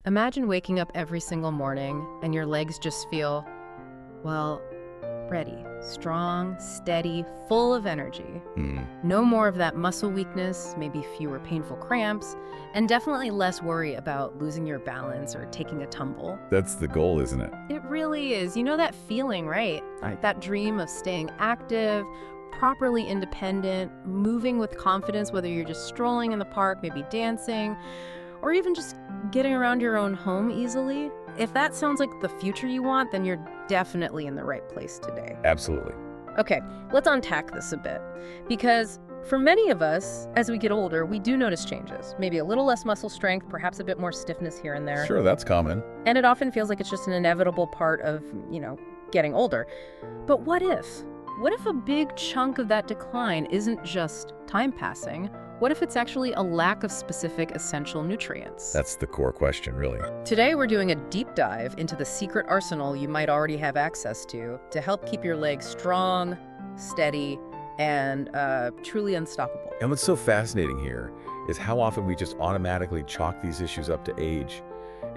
Imagine waking up every single morning and your legs just feel, well, ready, strong, steady, full of energy. Hmm, No more of that muscle weakness, maybe fewer painful cramps, and definitely less worry about losing your balance or taking a tumble. that's the goal, isn't it? It really is. You know that feeling, right? That dream of staying active, properly independent, moving with confidence, whether you're just strolling in the park, maybe dancing, or even just getting around your own home easily. If that sounds like the future you want, then you're definitely in the right place today. Absolutely. Okay, let's unpack this a bit. Because for many of us, as we get older, we do notice changes. Maybe a little less muscle strength, perhaps a bit more stiffness here and there. Sure, that's common. And it often feels like it's just an inevitable part of, getting older. But what if? What if a big chunk of that decline isn't just time passing? What if it's actually a lack of specific essential nutrients? That's the core question, really. Today, we're doing a deep dive into the secret arsenal you might already have access to help keep your legs strong, steady, and truly unstoppable. And what's so fascinating here is how often we just automatically chalk these issues up to age.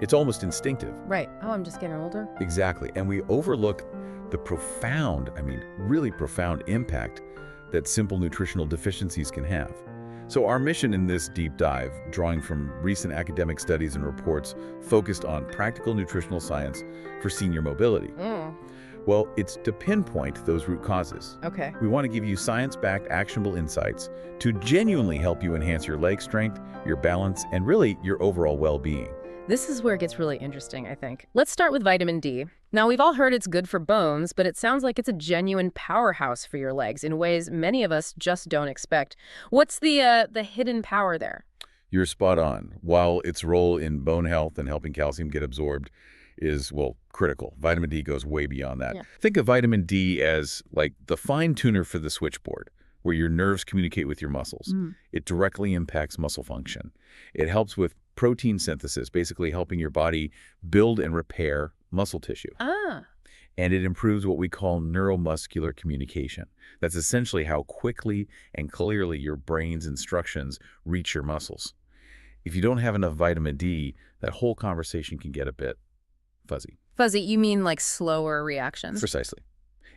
It's almost instinctive. Right. Oh, I'm just getting older? Exactly. And we overlook the profound, really profound impact that simple nutritional deficiencies can have. So our mission in this deep dive, drawing from recent academic studies and reports focused on practical nutritional science for senior mobility. Well, it's to pinpoint those root causes. Okay. We want to give you science-backed, actionable insights to genuinely help you enhance your leg strength, your balance, and really your overall well-being. This is where it gets really interesting, I think. Let's start with vitamin D. Now, we've all heard it's good for bones, but it sounds like it's a genuine powerhouse for your legs in ways many of us just don't expect. What's the hidden power there? You're spot on. While its role in bone health and helping calcium get absorbed is, well, critical, vitamin D goes way beyond that. Yeah. Think of vitamin D as like the fine tuner for the switchboard, where your nerves communicate with your muscles. It directly impacts muscle function. It helps with protein synthesis, basically helping your body build and repair muscle tissue. And it improves what we call neuromuscular communication. That's essentially how quickly and clearly your brain's instructions reach your muscles. If you don't have enough vitamin D, that whole conversation can get a bit fuzzy. Fuzzy, you mean like slower reactions? Precisely.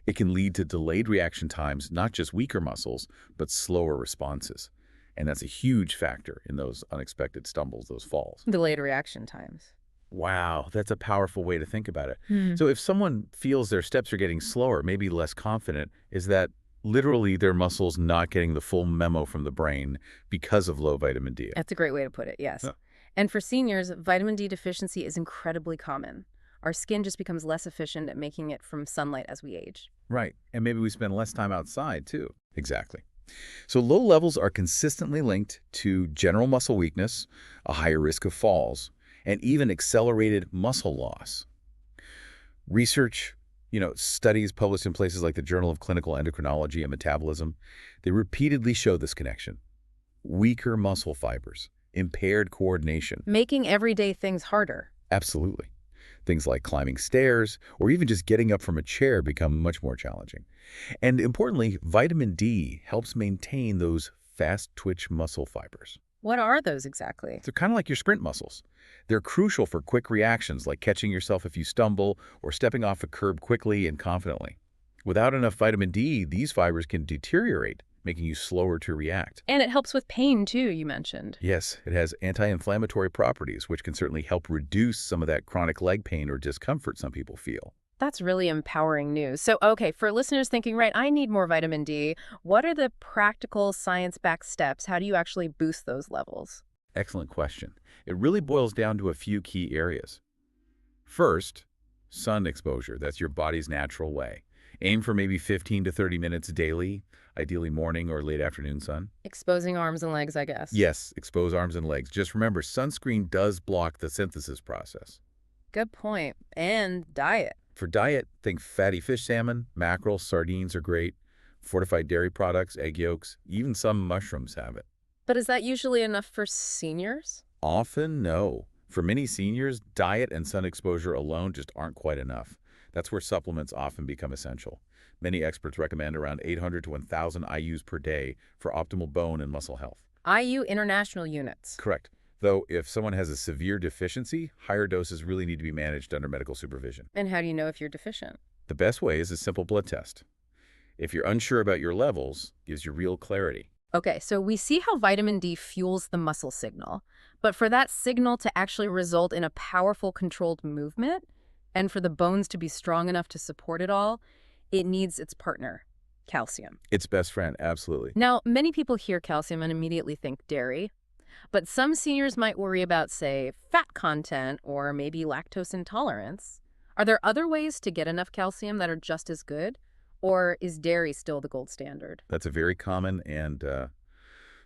It can lead to delayed reaction times, not just weaker muscles, but slower responses. And that's a huge factor in those unexpected stumbles, those falls. Delayed reaction times. Wow, that's a powerful way to think about it. So if someone feels their steps are getting slower, maybe less confident, is that literally their muscles not getting the full memo from the brain because of low vitamin D? That's a great way to put it, yes. Yeah. And for seniors, vitamin D deficiency is incredibly common. Our skin just becomes less efficient at making it from sunlight as we age. Right, and maybe we spend less time outside too. Exactly. So low levels are consistently linked to general muscle weakness, a higher risk of falls, and even accelerated muscle loss. Research, studies published in places like the Journal of Clinical Endocrinology and Metabolism, they repeatedly show this connection. Weaker muscle fibers, impaired coordination. Making everyday things harder. Absolutely. Things like climbing stairs or even just getting up from a chair become much more challenging. And importantly, vitamin D helps maintain those fast-twitch muscle fibers. What are those exactly? They're kind of like your sprint muscles. They're crucial for quick reactions like catching yourself if you stumble or stepping off a curb quickly and confidently. Without enough vitamin D, these fibers can deteriorate, making you slower to react. And it helps with pain too, you mentioned. Yes, it has anti-inflammatory properties, which can certainly help reduce some of that chronic leg pain or discomfort some people feel. That's really empowering news. So, okay, for listeners thinking, right, I need more vitamin D, what are the practical science-backed steps? How do you actually boost those levels? Excellent question. It really boils down to a few key areas. First, sun exposure. That's your body's natural way. Aim for maybe 15 to 30 minutes daily, ideally morning or late afternoon sun. Exposing arms and legs, I guess. Yes, expose arms and legs. Just remember, sunscreen does block the synthesis process. Good point. And diet. For diet, think fatty fish salmon, mackerel, sardines are great. Fortified dairy products, egg yolks, even some mushrooms have it. But is that usually enough for seniors? Often, no. For many seniors, diet and sun exposure alone just aren't quite enough. That's where supplements often become essential. Many experts recommend around 800 to 1,000 IUs per day for optimal bone and muscle health. IU international units. Correct. Though if someone has a severe deficiency, higher doses really need to be managed under medical supervision. And how do you know if you're deficient? The best way is a simple blood test. If you're unsure about your levels, gives you real clarity. Okay, so we see how vitamin D fuels the muscle signal. But for that signal to actually result in a powerful controlled movement, and for the bones to be strong enough to support it all, it needs its partner, calcium. Its best friend, absolutely. Now, many people hear calcium and immediately think dairy, but some seniors might worry about, say, fat content or maybe lactose intolerance. Are there other ways to get enough calcium that are just as good? Or is dairy still the gold standard? That's a very common and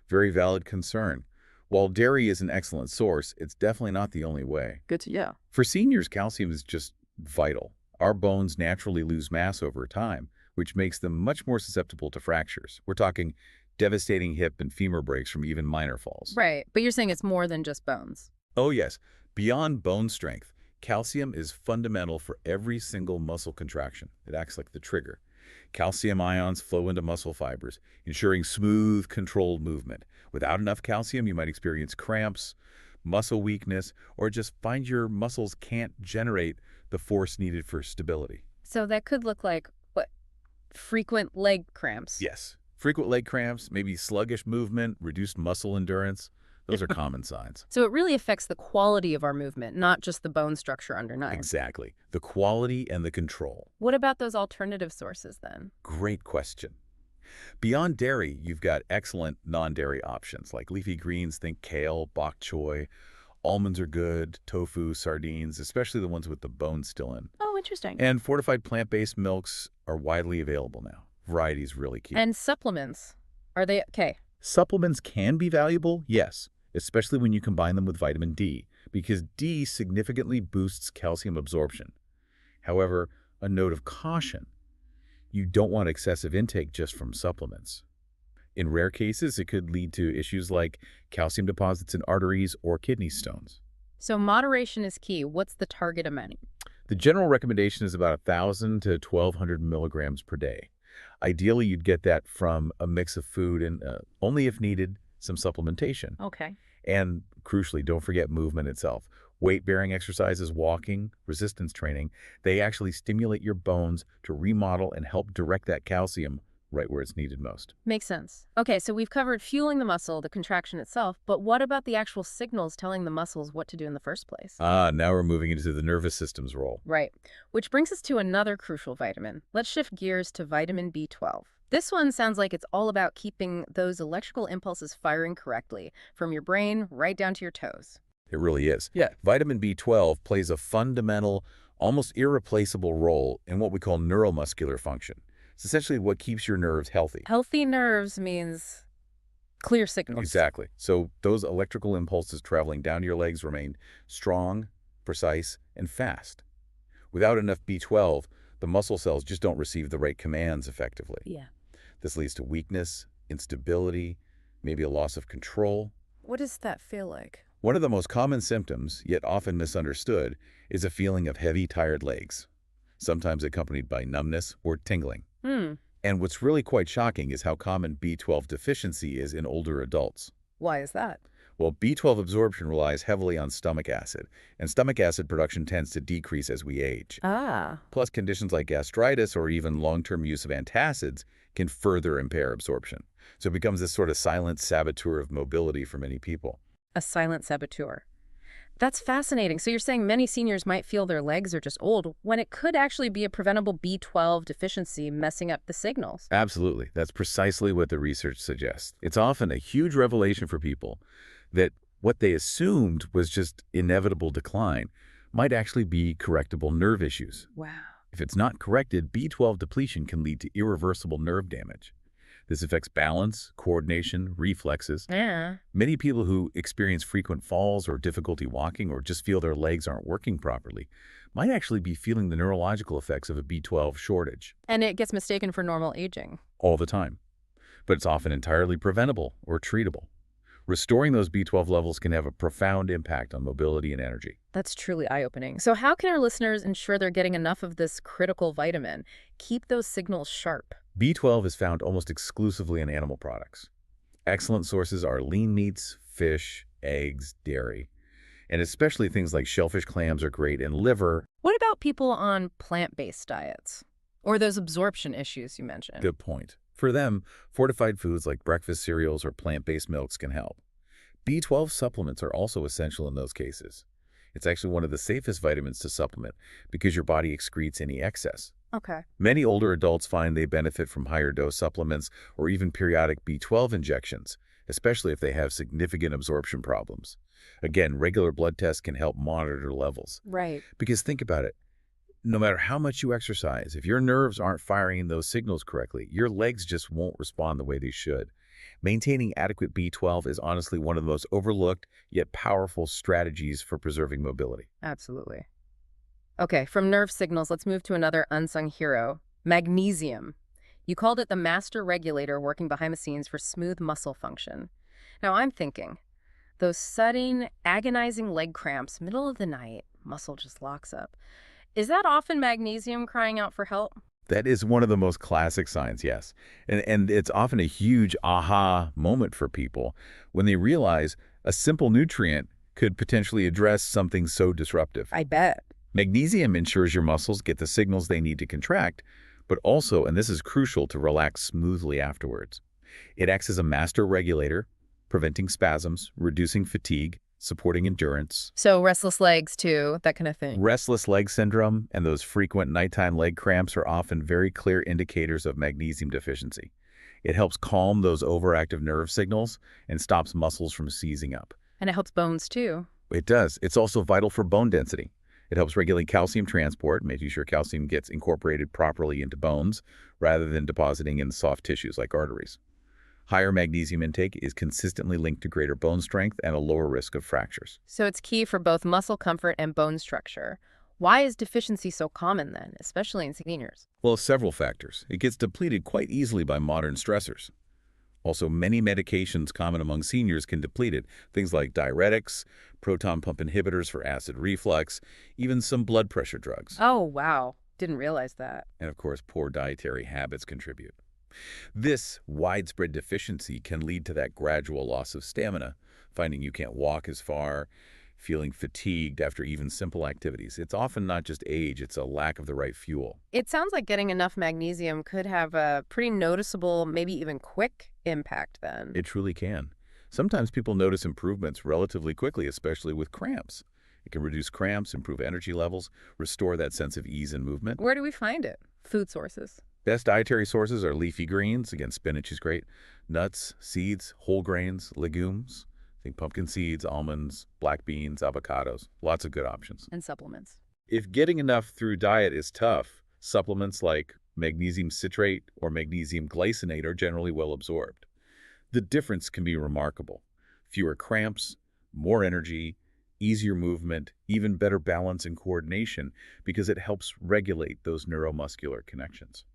very valid concern. While dairy is an excellent source, it's definitely not the only way. Good to know. For seniors, calcium is just vital. Our bones naturally lose mass over time, which makes them much more susceptible to fractures. We're talking devastating hip and femur breaks from even minor falls. Right, but you're saying it's more than just bones. Oh yes, beyond bone strength, calcium is fundamental for every single muscle contraction. It acts like the trigger. Calcium ions flow into muscle fibers, ensuring smooth, controlled movement. Without enough calcium, you might experience cramps, muscle weakness, or just find your muscles can't generate the force needed for stability. So that could look like, what, frequent leg cramps? Yes. Frequent leg cramps, maybe sluggish movement, reduced muscle endurance. Those are common signs. So it really affects the quality of our movement, not just the bone structure underneath. Exactly. The quality and the control. What about those alternative sources then? Great question. Beyond dairy, you've got excellent non-dairy options like leafy greens, think kale, bok choy. Almonds are good, tofu, sardines, especially the ones with the bones still in. Oh, interesting. And fortified plant-based milks are widely available now. Variety is really key. And supplements, are they okay? Supplements can be valuable, yes, especially when you combine them with vitamin D, because D significantly boosts calcium absorption. However, a note of caution, you don't want excessive intake just from supplements. In rare cases, it could lead to issues like calcium deposits in arteries or kidney stones. So moderation is key. What's the target amount? The general recommendation is about 1,000 to 1,200 milligrams per day. Ideally, you'd get that from a mix of food and, only if needed, some supplementation. Okay. And crucially, don't forget movement itself. Weight-bearing exercises, walking, resistance training, they actually stimulate your bones to remodel and help direct that calcium right where it's needed most. Makes sense. Okay, so we've covered fueling the muscle, the contraction itself, but what about the actual signals telling the muscles what to do in the first place? Now we're moving into the nervous system's role. Right, which brings us to another crucial vitamin. Let's shift gears to vitamin B12. This one sounds like it's all about keeping those electrical impulses firing correctly, from your brain right down to your toes. It really is. Yeah. Vitamin B12 plays a fundamental, almost irreplaceable role in what we call neuromuscular function. It's essentially what keeps your nerves healthy. Healthy nerves means clear signals. Exactly. So those electrical impulses traveling down your legs remain strong, precise, and fast. Without enough B12, the muscle cells just don't receive the right commands effectively. Yeah. This leads to weakness, instability, maybe a loss of control. What does that feel like? One of the most common symptoms, yet often misunderstood, is a feeling of heavy, tired legs, sometimes accompanied by numbness or tingling. And what's really quite shocking is how common B12 deficiency is in older adults. Why is that? Well, B12 absorption relies heavily on stomach acid, and stomach acid production tends to decrease as we age. Plus, conditions like gastritis or even long-term use of antacids can further impair absorption. So it becomes this sort of silent saboteur of mobility for many people. A silent saboteur. That's fascinating. So you're saying many seniors might feel their legs are just old when it could actually be a preventable B12 deficiency messing up the signals. Absolutely. That's precisely what the research suggests. It's often a huge revelation for people that what they assumed was just inevitable decline might actually be correctable nerve issues. Wow. If it's not corrected, B12 depletion can lead to irreversible nerve damage. This affects balance, coordination, reflexes. Yeah. Many people who experience frequent falls or difficulty walking or just feel their legs aren't working properly might actually be feeling the neurological effects of a B12 shortage. And it gets mistaken for normal aging. All the time. But it's often entirely preventable or treatable. Restoring those B12 levels can have a profound impact on mobility and energy. That's truly eye-opening. So how can our listeners ensure they're getting enough of this critical vitamin? Keep those signals sharp. B12 is found almost exclusively in animal products. Excellent sources are lean meats, fish, eggs, dairy. And especially things like shellfish clams are great in liver. What about people on plant-based diets? Or those absorption issues you mentioned? Good point. For them, fortified foods like breakfast cereals or plant-based milks can help. B12 supplements are also essential in those cases. It's actually one of the safest vitamins to supplement because your body excretes any excess. Okay. Many older adults find they benefit from higher dose supplements or even periodic B12 injections, especially if they have significant absorption problems. Again, regular blood tests can help monitor levels. Right. Because think about it, no matter how much you exercise, if your nerves aren't firing those signals correctly, your legs just won't respond the way they should. Maintaining adequate B12 is honestly one of the most overlooked yet powerful strategies for preserving mobility. Absolutely. Okay, from nerve signals, let's move to another unsung hero, magnesium. You called it the master regulator working behind the scenes for smooth muscle function. Now I'm thinking, those sudden, agonizing leg cramps, middle of the night, muscle just locks up. Is that often magnesium crying out for help? That is one of the most classic signs, yes. And it's often a huge aha moment for people when they realize a simple nutrient could potentially address something so disruptive. I bet. Magnesium ensures your muscles get the signals they need to contract, but also, and this is crucial, to relax smoothly afterwards. It acts as a master regulator, preventing spasms, reducing fatigue, supporting endurance. So restless legs too, that kind of thing. Restless leg syndrome and those frequent nighttime leg cramps are often very clear indicators of magnesium deficiency. It helps calm those overactive nerve signals and stops muscles from seizing up. And it helps bones too. It does. It's also vital for bone density. It helps regulate calcium transport, making sure calcium gets incorporated properly into bones rather than depositing in soft tissues like arteries. Higher magnesium intake is consistently linked to greater bone strength and a lower risk of fractures. So it's key for both muscle comfort and bone structure. Why is deficiency so common then, especially in seniors? Well, several factors. It gets depleted quite easily by modern stressors. Also, many medications common among seniors can deplete it. Things like diuretics, proton pump inhibitors for acid reflux, even some blood pressure drugs. Oh, wow. Didn't realize that. And of course, poor dietary habits contribute. This widespread deficiency can lead to that gradual loss of stamina, finding you can't walk as far, feeling fatigued after even simple activities. It's often not just age, it's a lack of the right fuel. It sounds like getting enough magnesium could have a pretty noticeable, maybe even quick impact then. It truly can. Sometimes people notice improvements relatively quickly, especially with cramps. It can reduce cramps, improve energy levels, restore that sense of ease and movement. Where do we find it? Food sources. Best dietary sources are leafy greens. Again, spinach is great. Nuts, seeds, whole grains, legumes. Think pumpkin seeds, almonds, black beans, avocados. Lots of good options. And supplements. If getting enough through diet is tough, supplements like magnesium citrate or magnesium glycinate are generally well absorbed. The difference can be remarkable. Fewer cramps, more energy, easier movement, even better balance and coordination because it helps regulate those neuromuscular connections.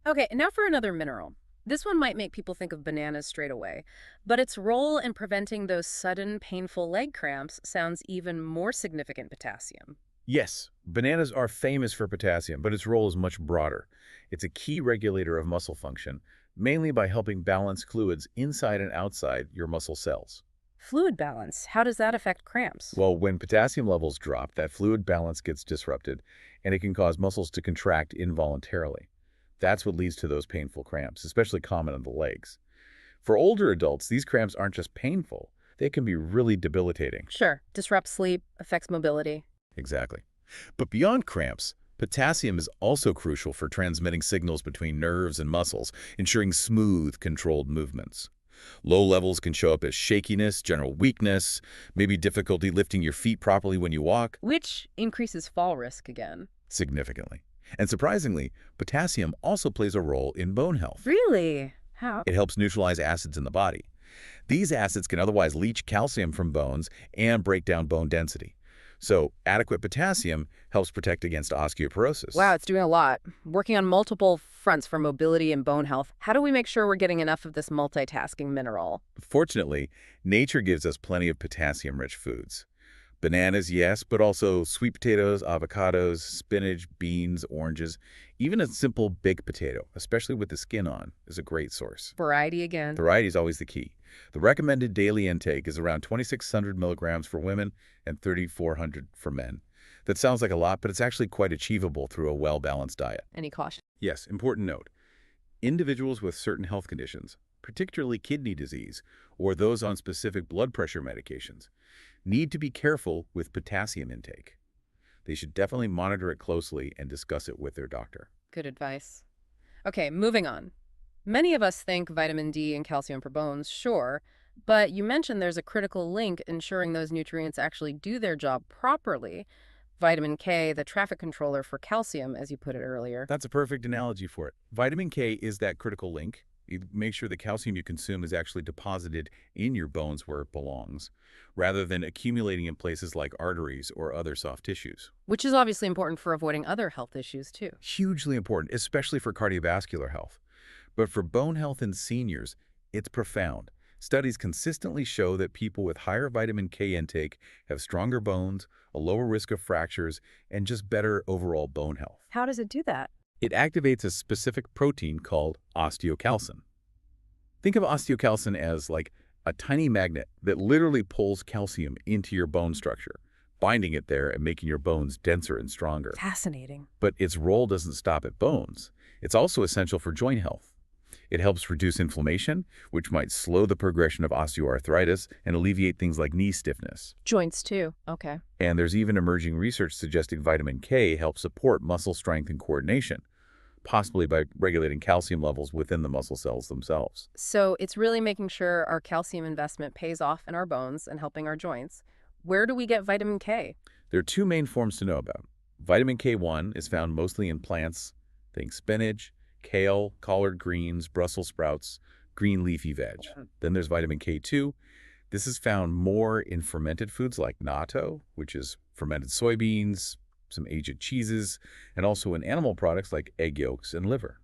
Okay, now for another mineral. This one might make people think of bananas straight away, but its role in preventing those sudden, painful leg cramps sounds even more significant: potassium. Yes, bananas are famous for potassium, but its role is much broader. It's a key regulator of muscle function, mainly by helping balance fluids inside and outside your muscle cells. Fluid balance, how does that affect cramps? Well, when potassium levels drop, that fluid balance gets disrupted, and it can cause muscles to contract involuntarily. That's what leads to those painful cramps, especially common in the legs. For older adults, these cramps aren't just painful. They can be really debilitating. Sure, disrupts sleep, affects mobility. Exactly. But beyond cramps, potassium is also crucial for transmitting signals between nerves and muscles, ensuring smooth, controlled movements. Low levels can show up as shakiness, general weakness, maybe difficulty lifting your feet properly when you walk. Which increases fall risk again. Significantly. And surprisingly, potassium also plays a role in bone health. Really? How? It helps neutralize acids in the body. These acids can otherwise leach calcium from bones and break down bone density. So adequate potassium helps protect against osteoporosis. Wow, it's doing a lot. Working on multiple fronts for mobility and bone health. How do we make sure we're getting enough of this multitasking mineral? Fortunately, nature gives us plenty of potassium-rich foods. Bananas, yes, but also sweet potatoes, avocados, spinach, beans, oranges. Even a simple baked potato, especially with the skin on, is a great source. Variety again. Variety is always the key. The recommended daily intake is around 2,600 milligrams for women and 3,400 for men. That sounds like a lot, but it's actually quite achievable through a well-balanced diet. Any caution? Yes, important note. Individuals with certain health conditions, particularly kidney disease or those on specific blood pressure medications, need to be careful with potassium intake. They should definitely monitor it closely and discuss it with their doctor. Good advice. Okay, moving on. Many of us think vitamin D and calcium for bones, sure, but you mentioned there's a critical link ensuring those nutrients actually do their job properly. Vitamin K, the traffic controller for calcium, as you put it earlier. That's a perfect analogy for it. Vitamin K is that critical link. You make sure the calcium you consume is actually deposited in your bones where it belongs, rather than accumulating in places like arteries or other soft tissues. Which is obviously important for avoiding other health issues, too. Hugely important, especially for cardiovascular health. But for bone health in seniors, it's profound. Studies consistently show that people with higher vitamin K intake have stronger bones, a lower risk of fractures, and just better overall bone health. How does it do that? It activates a specific protein called osteocalcin. Think of osteocalcin as like a tiny magnet that literally pulls calcium into your bone structure, binding it there and making your bones denser and stronger. Fascinating. But its role doesn't stop at bones. It's also essential for joint health. It helps reduce inflammation, which might slow the progression of osteoarthritis and alleviate things like knee stiffness. Joints, too. Okay. And there's even emerging research suggesting vitamin K helps support muscle strength and coordination, possibly by regulating calcium levels within the muscle cells themselves. So it's really making sure our calcium investment pays off in our bones and helping our joints. Where do we get vitamin K? There are two main forms to know about. Vitamin K1 is found mostly in plants, think spinach, kale, collard greens, Brussels sprouts, green leafy veg. Then there's vitamin K2. This is found more in fermented foods like natto, which is fermented soybeans, some aged cheeses, and also in animal products like egg yolks and liver.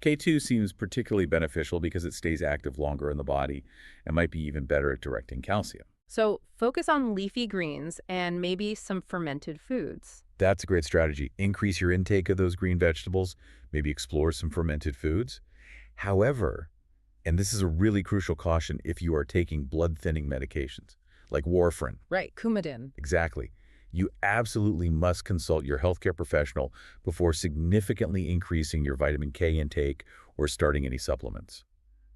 K2 seems particularly beneficial because it stays active longer in the body and might be even better at directing calcium. So focus on leafy greens and maybe some fermented foods. That's a great strategy. Increase your intake of those green vegetables, maybe explore some fermented foods. However, and this is a really crucial caution if you are taking blood-thinning medications, like warfarin. Right, Coumadin. Exactly. You absolutely must consult your healthcare professional before significantly increasing your vitamin K intake or starting any supplements.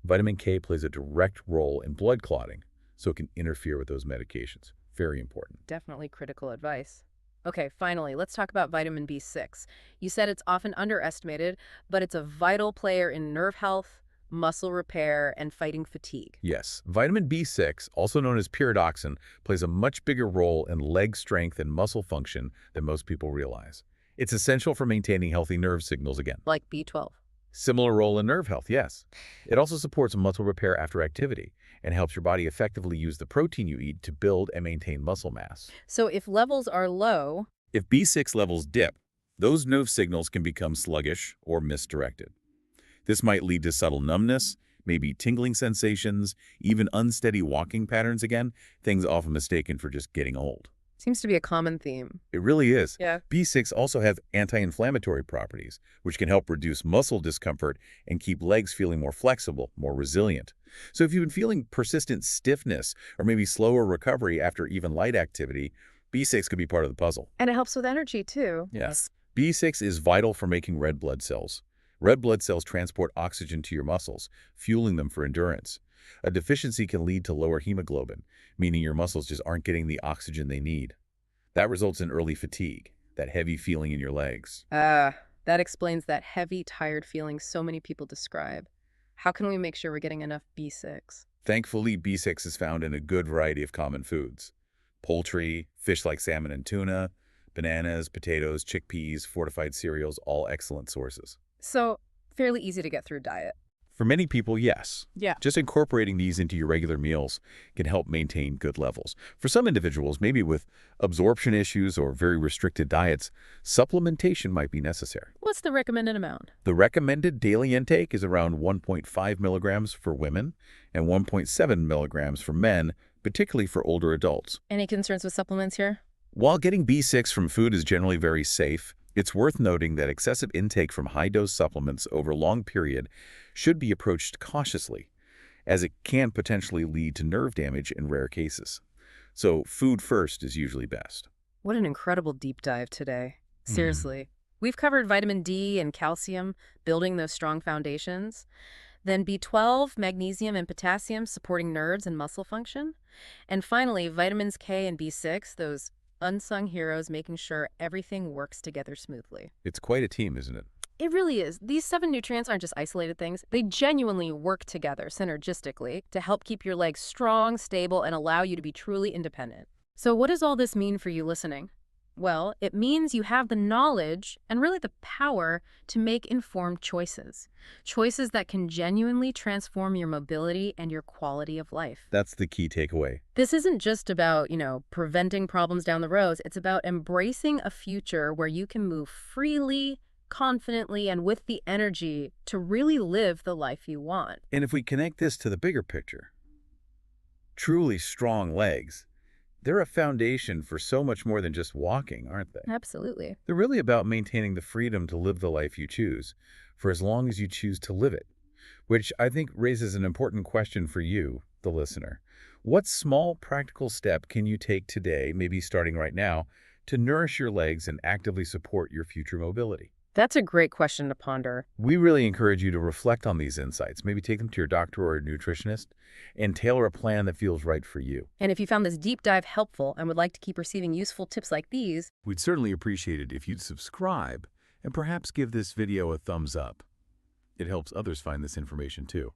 Vitamin K plays a direct role in blood clotting, so it can interfere with those medications. Very important. Definitely critical advice. Okay, finally, let's talk about vitamin B6. You said it's often underestimated, but it's a vital player in nerve health, muscle repair, and fighting fatigue. Yes, vitamin B6, also known as pyridoxine, plays a much bigger role in leg strength and muscle function than most people realize. It's essential for maintaining healthy nerve signals again. Like B12. Similar role in nerve health, yes. It also supports muscle repair after activity and helps your body effectively use the protein you eat to build and maintain muscle mass. So if levels are low... If B6 levels dip, those nerve signals can become sluggish or misdirected. This might lead to subtle numbness, maybe tingling sensations, even unsteady walking patterns again, things often mistaken for just getting old. Seems to be a common theme. It really is. Yeah. B6 also has anti-inflammatory properties, which can help reduce muscle discomfort and keep legs feeling more flexible, more resilient. So if you've been feeling persistent stiffness or maybe slower recovery after even light activity, B6 could be part of the puzzle. And it helps with energy, too. Yes. B6 is vital for making red blood cells. Red blood cells transport oxygen to your muscles, fueling them for endurance. A deficiency can lead to lower hemoglobin, meaning your muscles just aren't getting the oxygen they need. That results in early fatigue, that heavy feeling in your legs. That explains that heavy, tired feeling so many people describe. How can we make sure we're getting enough B6? Thankfully, B6 is found in a good variety of common foods. Poultry, fish like salmon and tuna, bananas, potatoes, chickpeas, fortified cereals, all excellent sources. So, fairly easy to get through diet. For many people, yes. Yeah. Just incorporating these into your regular meals can help maintain good levels. For some individuals, maybe with absorption issues or very restricted diets, supplementation might be necessary. What's the recommended amount? The recommended daily intake is around 1.5 milligrams for women and 1.7 milligrams for men, particularly for older adults. Any concerns with supplements here? While getting B6 from food is generally very safe, it's worth noting that excessive intake from high-dose supplements over a long period should be approached cautiously. as it can potentially lead to nerve damage in rare cases. So food first is usually best. What an incredible deep dive today. Hmm. Seriously. We've covered vitamin D and calcium, building those strong foundations. Then B12, magnesium, and potassium supporting nerves and muscle function. And finally, vitamins K and B6, those unsung heroes making sure everything works together smoothly. It's quite a team, isn't it? It really is. These 7 nutrients aren't just isolated things. They genuinely work together synergistically to help keep your legs strong, stable, and allow you to be truly independent. So what does all this mean for you listening? Well, it means you have the knowledge and really the power to make informed choices. Choices that can genuinely transform your mobility and your quality of life. That's the key takeaway. This isn't just about, preventing problems down the road. It's about embracing a future where you can move freely, confidently, and with the energy to really live the life you want. And if we connect this to the bigger picture, truly strong legs, they're a foundation for so much more than just walking, aren't they? Absolutely. They're really about maintaining the freedom to live the life you choose, for as long as you choose to live it, which I think raises an important question for you, the listener. What small practical step can you take today, maybe starting right now, to nourish your legs and actively support your future mobility? That's a great question to ponder. We really encourage you to reflect on these insights, maybe take them to your doctor or a nutritionist, and tailor a plan that feels right for you. And if you found this deep dive helpful and would like to keep receiving useful tips like these, We'd certainly appreciate it if you'd subscribe and perhaps give this video a thumbs up. It helps others find this information too.